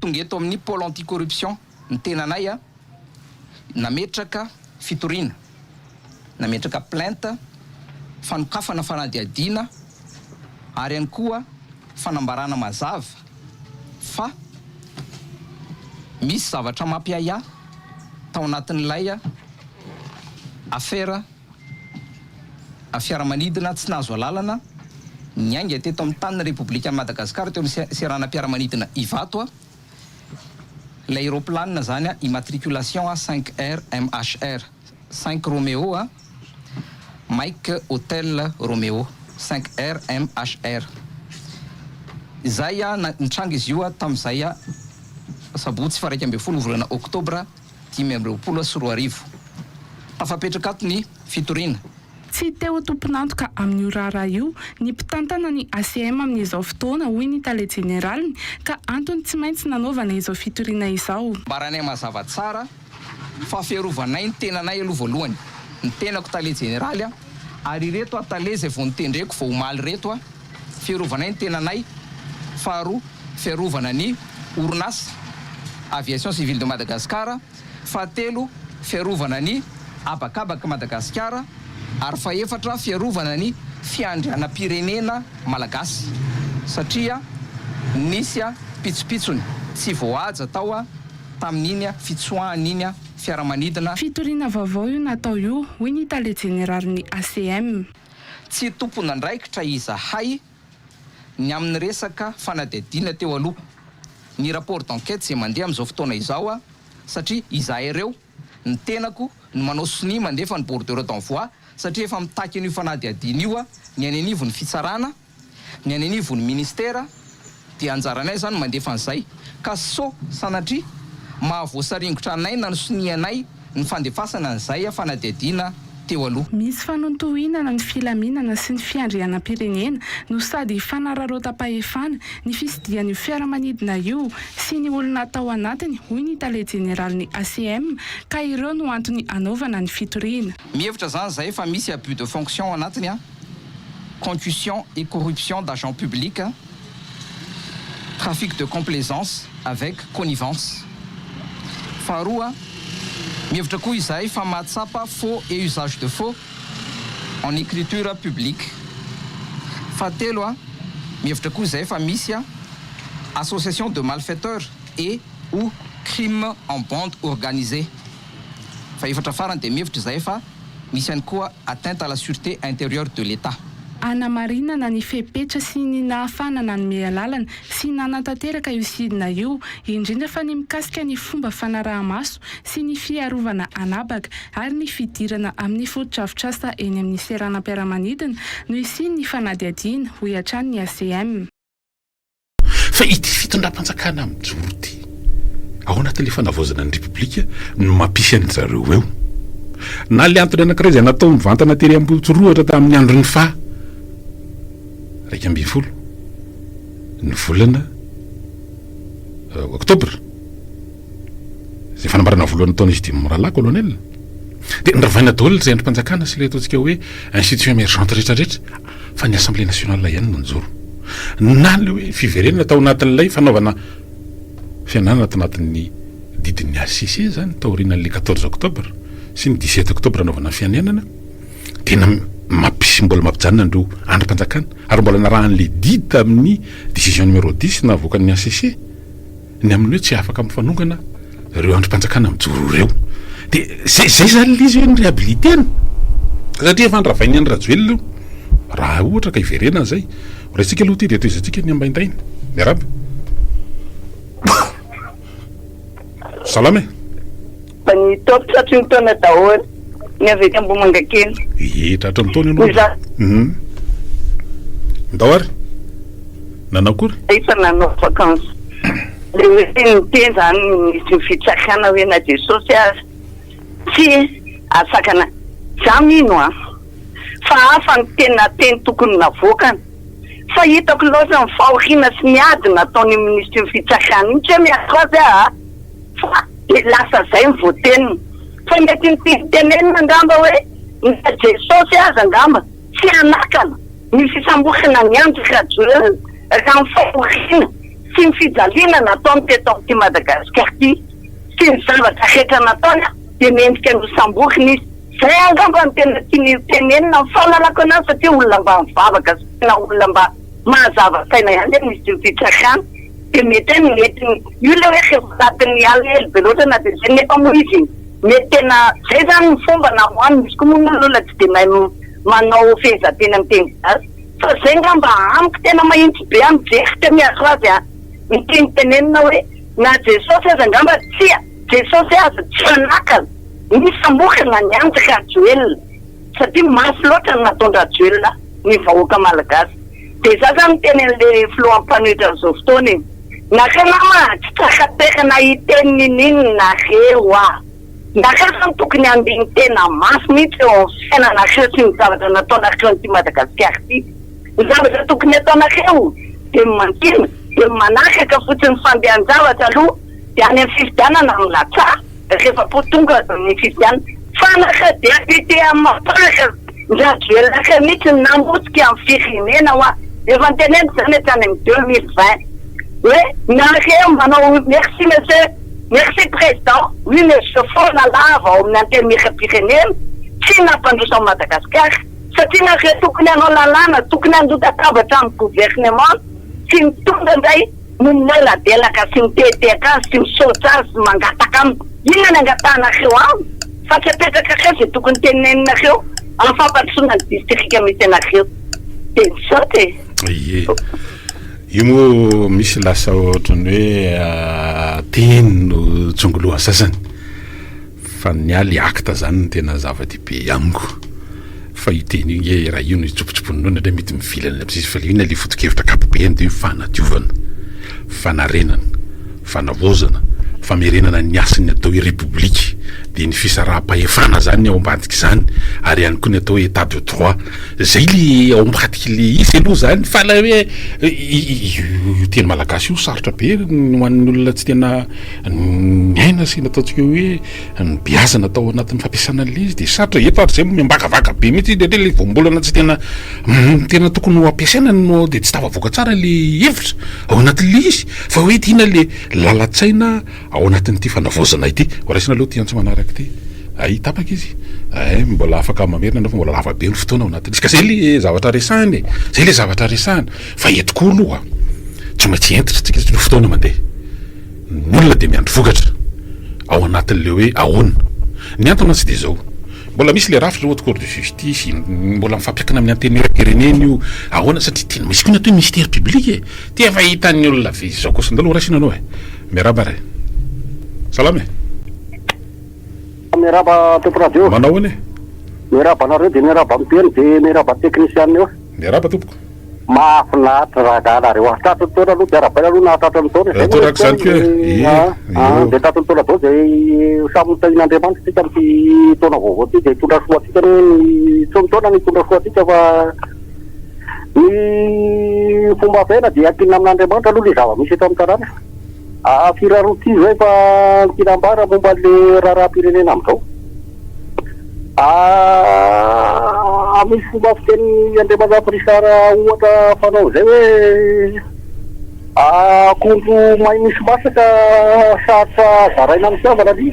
tonga eto amin'ny pôle anticorruption ny tenanay a nametraka fitoriana, nametraka plainte, fanokafana fanadiadiana ary ihany koa fanambarana mazava fa misy zavatra mampiaya tao anatin'ilay affaire fiaramanidina tsy nahazo alalana niainga teto amin'ny tanina République Madagasikara teo amin'ny seranam-piaramanidina Ivato lay aéroplanina zany immatriculation 5R MHR 5 Romeo Mike Hotel Romeo 5R MHR zay nitranga izy io tamin'izay sabotsy fa 12 volana oktobra 2024 tafapetraka ato ny fitoriana. Tsy teo tomponantoka amin'ny raharaha io ny mpitantana ny ACM amin'izao fotoana hoy ny tale generaliny ka antony tsy maintsy nanaovana izao fitoriana izao. Mbaranay mazava tsara fa fiarovanay ny tenanay aloha voalohany, ny tenako tale generaly ary reto tale zay vao nitendreko vao omaly reto fiarovanay ny tenanay, faharoa fiarovana ny orinasa aviation civile de Madagascar, fahatelo fiarovana ny abakabaka Madagasikara ary faefatra fiarovana ny fiandrianam-pirenena malagasy satria nisy pitsopitsony tsy voahaja tao tamin'iny fitsoahan'iny fiaramanidina. Fitoriana vaovao io natao io hoy ny tale generalin'ny ACM. Tsy tompona andraikitra izahay ny amin'ny resaka fanadihadiana teo aloha ny rapport d'enquête zay mandeha amin'izao fotoana izao satria izahay ireo ny tenako ny manao soni mandefa ny bordeur d'envoi satria efa mitaky an'io fanadihadiana io ny any anivon'ny fitsarana, ny any anivon'ny ministera dia anjaranay zany mandefa an'izay ka so sanatria mahavoasaringotra anay na ny sonianay ny fandefasana an'izay fanadihadiana teo aloha. Misy fanontohinana ny filaminana sy ny fiandrianam-pirenena no sady fanararaotam-pahefana ny fisidian'io fiaramanidina io sy ny olona tao anatiny hoy ny tale generalin'ny ACM ka ireo no antony anaovana ny fitoriana. Mihevitra zany zay fa misy abus de fonction anatiny concussion et corruption d'agents publics, trafic de complaisance avec connivence. Faharoa mihevitra koa izahay fa mahatsapa faux et usage de faux en écriture publique. Fahatelo mihevitra koa izahay fa misy association de malfaiteurs et ou crime en bande organisée. Fa efatra farany dia mihevitra izahay fa misy ihany koa atteinte à la sûreté intérieure de l'État. Anamarinana ny fepetra sy ny nahafanana ny mehalalana sy nanantanteraka io sidina io indrindra fa ny mikasika ny fomba fanaraha-maso sy ny fiarovana anabaka ary ny fidirana amin'ny fotodrafitrasa eny amin'ny seranam-piaramanidina no isiany ny fanadihadiana hoy hatrany ny ACM. Fa ity fitondram-panjakana amin'ny joro ity ao anatin'ilay fanavozana ny Repoblika no mampisy an'izareo eo na le antony anankiray izay natao mivantana tery ambotorohatra tamin'ny andro ny fa 12 ny volana oktobra zay fanambarana voalohany taona izy dimy morala colonel dia niravaina daholo zay androm-panjakana sy ilay ataontsika hoe institution émergente rehetrarehetra fa ny assemblée nationale ihany no njoro na le hoe fiverenana tao anatin'ilay fanaovana fianarana tao anatin'ny didin'ny ACC zany taorianan'le 14 oktobra sy ny 17 oktobra anaovana fianenana tena mampisy mbola mampijanona andreo androm-panjakana ary mbola narahan'le didy tamin'ny décision numéro 10 navoakan'ny ACC ny amin'ny hoe tsy afaka mifanongana ireo androm-panjakana mijoro ireo dia zay zany lizy hoe ny réhabilitena satria efa niravainy any rajoelina raha ohatra ka iverena zay raitsika aloha ty dia toizatsika ny ambaintaina miaraba salame Pani top satu tona tahun ni aveka mbumanga kini. Tratra mtoni no. Ndawar. Nanakur. Ipa na no vacances. Le intensa ni fitsakana we na de social. Si asakana jaminwa. Fa afan tena tentukun na vokan. Fa hitako loza mfauhina siniady nataony ministry fitsakana. Nchemi akaza. Fa lasa zay mivoteny fa mety nitenenina ngamba hoe na jesosy aza ngamba tsy anakana ny fisambokana ny andro raha mifahohina sy ny fijaliana nataony teto amin'ity Madagasikara ity sy ny zavatra rehetra nataony dia mendrika nosamboriny izy. Zay angamba ny tena tiany tenenina ny fahalalako anazy satria olona mba mivavaka sy tena olona mba mahazava-saina ihany misy ny fitsakana dia mety io ilay hoe rehefatiny alihelo be loatra na dia zay nefa moa izy mety tena zay zany ny fomba namoany misy koa moa olona tsy dia mahay manao fehezantena amin'ny teny gasy fa zay ngamba amiko tena mahitsy be mijery miazo azy ny teny tenenina hoe na Jesosy aza ngamba tsia Jesosy aza tsy fanakana misy samokana ny anjy Rajoelina satria masy loatra ny nataony Rajoelina ny vahoaka malagasy dia za zany teny an'ilay filohampanehitra zao fotoana iny nakanama tsy tsakaterana iteniny nareo nakasa tokony andiny tena masy mihitsy eo amin'ny fiainanareo sy ny zavatra nataonareo an'ity Madagasikara ity ny zavatra tokony ataonareo dia mankina dia manaraka fotsiny fandehan-javatra aloha dia any amin'ny fifidianana amin'ny latsara rehefa po tonga ny fifidianana fanaka dia apite amin'ny mampiraka Rajoelina mihitsy namotsika amin'ny firenena hoa efa nyteneny zany hatrany amin'ny 2020 hoe nareo manao merci monsieur merci président oui monsieur foana lava ao amin'ny antenimieram-pirenena tsy nampandrosa Madagasikara satria nareo tokony hanao lalàna tokony handotatabatra amin'ny gouvernement sy mitondra indray no mineladelaka sy miteteka azy sy misaotra azy sy mangataka aminy inona ny angatahanareo aminy fa tsy apetraka reo zay tokony teneninareo amin'ny fampandrosoana ny distrika misy anareo dia misaotra ie io moa misy lasa ohatrany hoe teny no tsongoloha sasany fa ny aly akta zany ny tena zava-dehibe amiko fa io teny io raha io no tsopotsoponona ndray mety mivilana amsisy fa le io na le foto-kevitra kapobeny dia io fanadiovana fanarenana fanavozana famerenana ny asany atao hoe république dia ny fisaraha-pahefana zany ao ambadika izany ary ihany koa ny atao hoe état de droit zay le ao ambadika le izy aloha zany fa la hoe teny malagasy io sarotra be ho an'ny olona tsy tena miaina sy nataontsika hoe ny biazana atao anatin'ny fampiasana an'le izy dia sarotra eto ary zay miambakavaka be mihitsy dia le voambolana tsy tena tokony ho ampiasaina no dia tsy tafavoaka tsara le hevitra ao anatin'le izy fa hoe tiana le lalatsaina ao anatin'ity fanavozana ity raisina aloha tiantsy manaraka ity tapaka izy mbola afaka mamerina anao fa mbola lava be ny fotoana ao anatin'izy ka zay le zavatra resahany zay le zavatra resahany fa eto koa aloha tsy maintsy entitra tsika ny fotoana mandeha ny olona dia miandro vokatra ao anatin'le hoe ahoana ny antona tsy dia zao mbola misy le rafitra haute cour de justice mbola mifampiakana amin'ny antenimieram-pirenena io ahoana satria tena misy koa ny atao hoe mystère public ty efa hitan'ny olona vizy zao kosa ndalo raisina anao miaraba ray salama miaraba tompo radio manao ane miaraba anareo dia miaraba miteny dia miaraba technicien eo miaraba tompoko mahafinaritra raha galareo tatony taona aloha dia arabaina aloha na tatony taona toraka zany koa dia tatony taona zao zay samy mitahin'Andriamanitra tsika amity taona vaovao ty dia hitondra soatsika ny tsontaona ny hitondra soatsika fa ny fomba fiaina dia akinina amin'Andriamanitra aloha le zava-misy eto amin'ny tanàna firaroty zay fa kinambara momba le raharam-pirenena amizao misy fomba fiteny Andriamanitra Prisara ohatra fanao zay hoe akondro mahay misy masaka sarotra zaraina amin'ny fiavana ly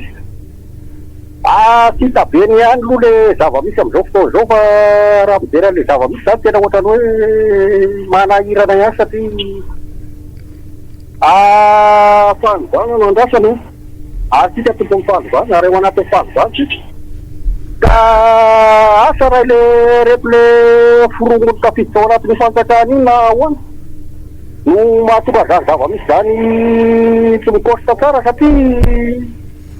tsy tabeny ihany aloha le zava-misy amizao fotoana zao fa raha mijery le zava-misy zany tena ohatrany hoe manahirana ihany satria fanovana no andrasany tsika tompony fanovana ary ao anatin'ny fanovana ka asa raha le reto le forongono tafiditra ao anatin'ny fanjakana iny na ahoana no mahatonga zany zava-misy zany tsy mikosta tsara satria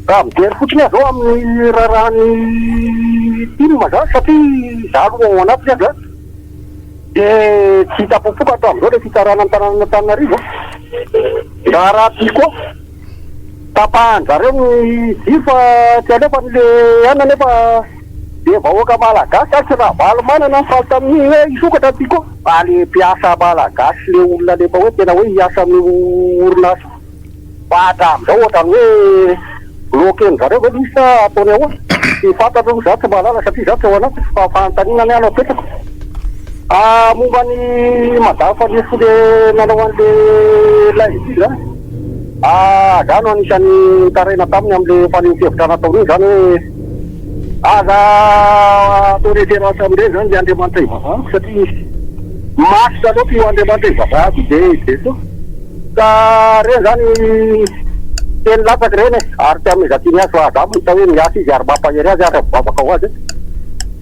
raha mijery fotsiny azao amin'ny raharahan'ny filma zany satria za aloha ao anatiny azy zany dia tsy hitapopoka atao amizao le fitarana ny tanàna Antananarivo raha raha ty koa tapahany zareo ny jiro fa tsy alefa nyle ana nefa dia vahoaka malagasy tsy raha valy manana ny faly tamin'ny hoe isokatra ty koa fa le mpiasa malagasy le olona lefa hoe tena hoe hiasa amin'ny orinasa fa hatramizao ohatrany hoe lokeny zareo hoe misy ataony ahoa sy fantatro za tsy mahalala satria za tsy ao anaty fa fanontaniana ny ano apetako Momba ny madafa ny fole nanao an'le laizy zany. Zany anisan'ny taraina taminy amin'le fanehon-kevitra natao reo zany hoe aza atao référence am'ireny zany le Andriamanitra ivavahako satria masika loatra io Andriamanitra ivavahako de so. Ka reny zany teny latsaky reny ary ty amin'ny zatiny azy fa aza mohita hoe miasa izy ary mampahery azy ary bavaka ho azy.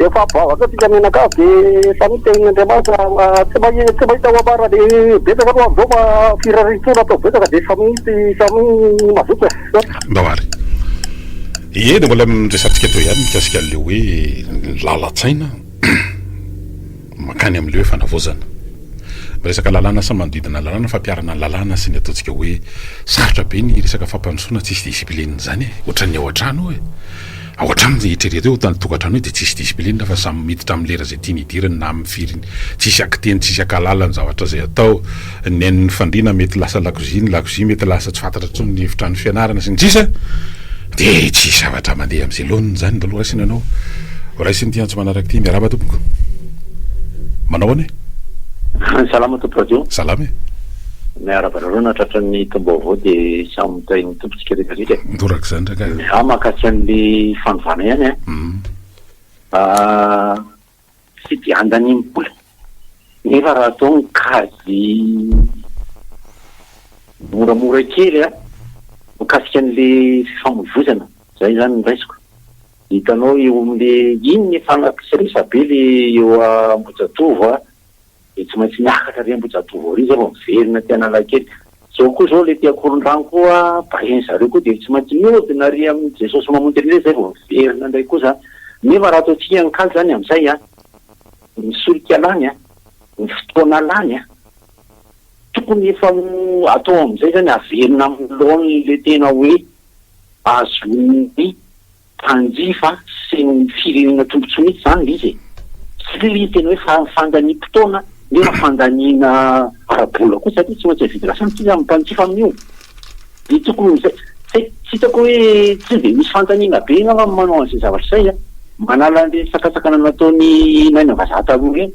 Efa bavaka tika menakavy de tanitenin'Andriamanitra tsy mahita ho amara de betsaka aloha am'izao firaritrona atao betsaka de samy mazotra. Ndawary. Ie de mbola miresatsika teo ihany mikasika an'le hoe lalatsaina makany amin'le hoe fanavozana. Resaka lalàna sy manodidina lalàna fampiarana lalàna sy ny ataontsika hoe sarotra be ny resaka fampandrosoana tsisy disipline zany ohatran'ny ao an-trano hoe ao an-trano eritrereto eo tany tokantrano hoe de tsisy disipline fa samy miditra amin'ny lera zay tiany idirany na amin'ny firiny tsisy akiteny tsisy akalala ny zavatra zay atao nen'ny fandriana mety lasa lakozia mety lasa tsy fantatra tsony ny efitrano fianarana sy ny tsisa de tsisy zavatra mandeha am'izay loniny zany ndalo raisiny anao raisiny ty antso manaraka ty miaraba tompoko manao ane Salama to radio. Salame. Miarabarona tratran'ny tombovo de samy tainy tompotsika rehetra. Ndoraka zany ndraka. Makasy an'le fanovana ihany sy de andanimbola. Nefa raha atao ny kajy moramora kely mikasika an'le fifamoivoizana. Zay zany ny raisiko. Hitanao eo amin'le iny ny fanakisirisa be le eo Ambohijatovo tsy maintsy miakatra re Ambohijatovo ry zay vao miverina ty Analakely. Zao koa zao le ty Akorondrano koa baheny zareo koa de tsy maintsy miodina ary amin'ny Jesosy mamonjy an'ilay zay vao miverina ndray koa zany. Nefa raha ataontsika ankaly zany amin'izay misolika lany ny fotoana lany tokony efa atao amin'izay zany averina amin'ny lohany le tena hoe azon'ny mpanjifa sy ny firenena tombontso mihitsy zany le izy sy le tena hoe fandaniam-potoana nefa fandaniana arabola koa satria tsy maintsy avidy lasa tsy amin'ny mpanjifa amin'io de tokony zay tsy hitako hoe tsy de misy fandaniana be ngamba manao an'izay zavatra zay manala le sakasakana nataony naina vazaha taloha reny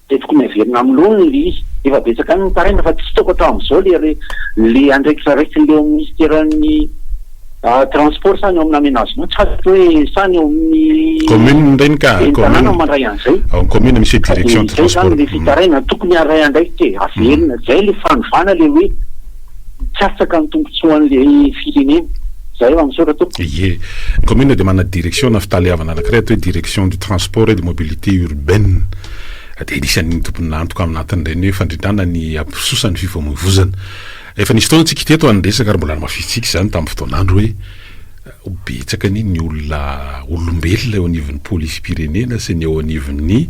de tokony averina amin'ny lohany le izy efa betsaka ny taraina fa tsy hitako hatao amin'izao le andraikitsaraikitsy leo ministeran'ny transport sany eo amin'ny aménagement tsy fantatra hoe sany eo amin'ny commune ndreny ka commune mandray an'izay commune misy direction de transport le fitaraina tokony aray andraiky te averina zay le fanovana le hoe tsy atsaka ny tombontsoan'le firenena zay eo amin'izao raha toko ie commune de mana direction na fitaleavana anankiray atao hoe direction du transport et de mobilité urbaine de anisan'ny tompony nantoka aminatin'ireny hoe fandrindrana ny ampisosa ny fifamoivoizana efa nisy fotoana tsika teto andresaka ary mbola namafitsika zany tamin'ny fotoanandro hoe betsaka ny olona olombelona eo anivon'ny polisy pirenena sy ny eo anivon'ny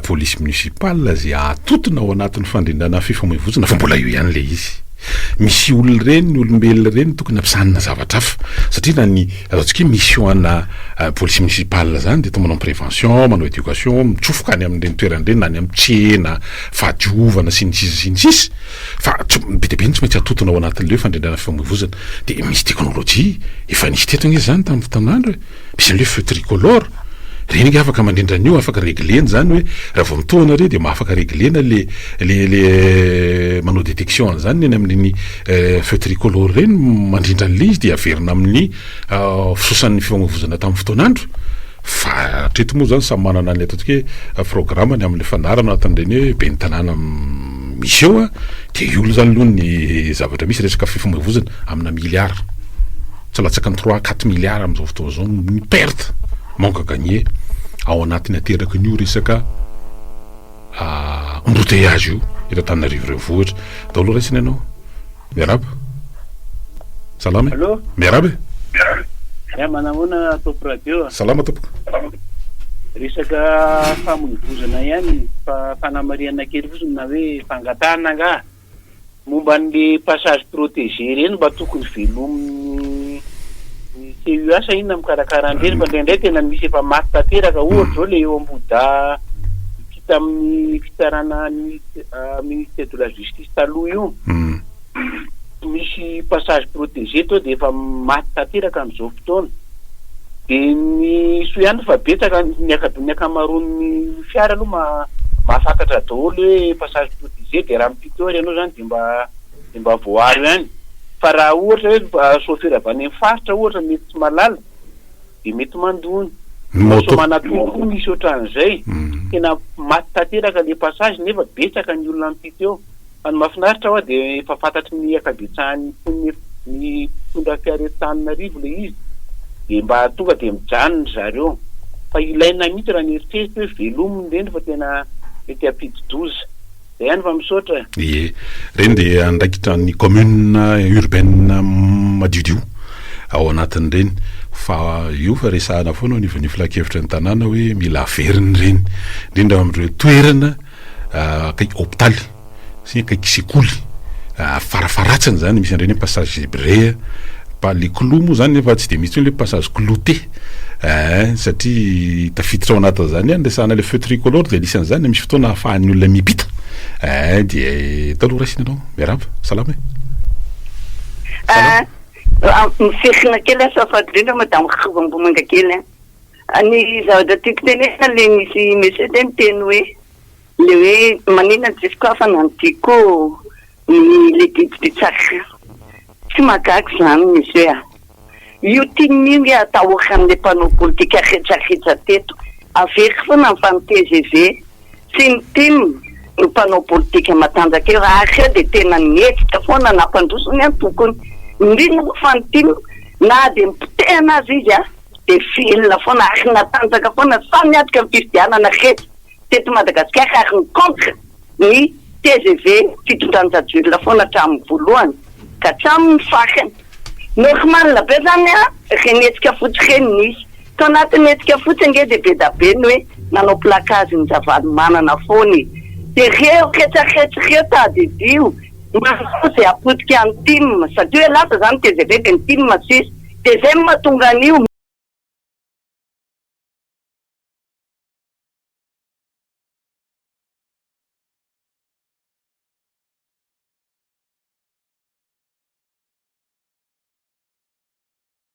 polisy municipale zay atotona ao anatin'ny fandrindrana fifamoivoizana fa mbola io ihany le izy misy olona reny ny olombelona reny tokony ampisanina zavatra hafa satria na ny ataontsika mission ana police municipale zany de manao prévention manao éducation mitsofoka any amin'ireny toeran'ireny na any amin'ny tsena fahadiovana sy ny sisy fa be de be tsy maintsy atotona ao anatin'le fandrindrana fifamoivoizana de misy teknôlôjia efa nisy teto izy zany tamin'ny fotoanandro misy an'le feu tricolore reny nge afaka mandrindrana io afaka reglena zany hoe raha vao mitohana re de mahafaka reglena le manao détection zany eny amin'ny feu tricolore reny mandrindra an'le izy de averina amin'ny fisosan'ny fifamoivoizana tamin'ny fotoanandro fa treto moa zany samy manana ny ataontsika hoe programmany amin'le fanarana atan'ireny hoe be ny tanàna misy eo de io zany aloha ny zavatra misy resaka fifamoivoizana amina milliard tsy latsaka ny 3-4 milliards amin'izao fotoana zao ny perte manque gagné ao anatin'ny ateraka n'io resaka embouteillage io eto Antananarivo renivohitra daholo raisiny ianao miaraba salama allo miaraba manamona topo radio salama tompoko resaka famoivoizana ihany fanamariana kely fotsiny na hoe fangatana nga momba n'le passage protégé reny mba tokony velominy CUA inona mikarakara andreny fa ndraindray tena misy efa maty tanteraka ohatra zao le eo Amboda vita amin'ny fitarana ministère de la justice taloha io misy passage protégé to de efa maty tanteraka amin'izao fotoana de ny so ihany fa betsaka ny akamaroan'ny fiara aloha mahafantatra daholo hoe passage protégé de raha mipito ary ianao zany de mba voary ihany fa raha ohatra hoe chauffeur avy any amin'ny faritra ohatra mety tsy malala de mety mandony so manatoko misy ohatran'izay tena maty tanteraka le passage nefa betsaka ny olona mipito eo fa ny mahafinaritra hoa de efa fantatry ny akabetsahany ny fondra fiaretananarivo le izy de mba tonga de mijanona zareo fa ilaina mihitsy raha ny eritreritry hoe velominy reny fa tena mety ampidi-doza zay ihany fa misaotra ie reny de andraikitra ny commune urbaine madiodio ao anatin'ireny fa io fa resahana foana ny filakevitra ny tanàna hoe mila averiny reny indrindra amin'ireo toerana akaiky hôpitaly sy akaiky sekoly farafaratsiny zany misy an'ireny passage zébré le clou moa zany efa tsy de misy le passage clouté satria tafiditra ao anatin' zany andresahana le feu tricolore de lisany zany misy fotoana ahafahan'ny olona mipita de taloha raisina anao miaraba salama mifehina kely asafadrindra madamo khivambomanga kely ny zavatra tiako tenena le misy mesety miteny hoe le hoe manina jusqu'à fa nandiko le diditsaka tsy magaky zany misy hoe io tian'igny atahoaka amin'le mpanao politika retsaretsy teto avery foana ny fany TGV sy ny tim ny mpanao politika matanjaka eo raha de tena netsika foana nampandrosony any tokony indrindra fa ny tim na de mipotehana azy izy de velona foana ary natanjaka foana sa miatrika ny fifidianana retsy teto Madagasikara ary ny contre ny TGV fitondran-jadiola foana hatramin'ny voalohany ka hatramin'ny fakany normal be zany reny hetsika fotsy reny nisy ka anatin'ny hetsika fotsy nge de be da be ny hoe nanao plakazy ny zavady manana foany de reo retsaretsy reo tadedio manao zay apotika ny tim satria lasa zany TGV de ny tim sisy de zay mahatonga an'io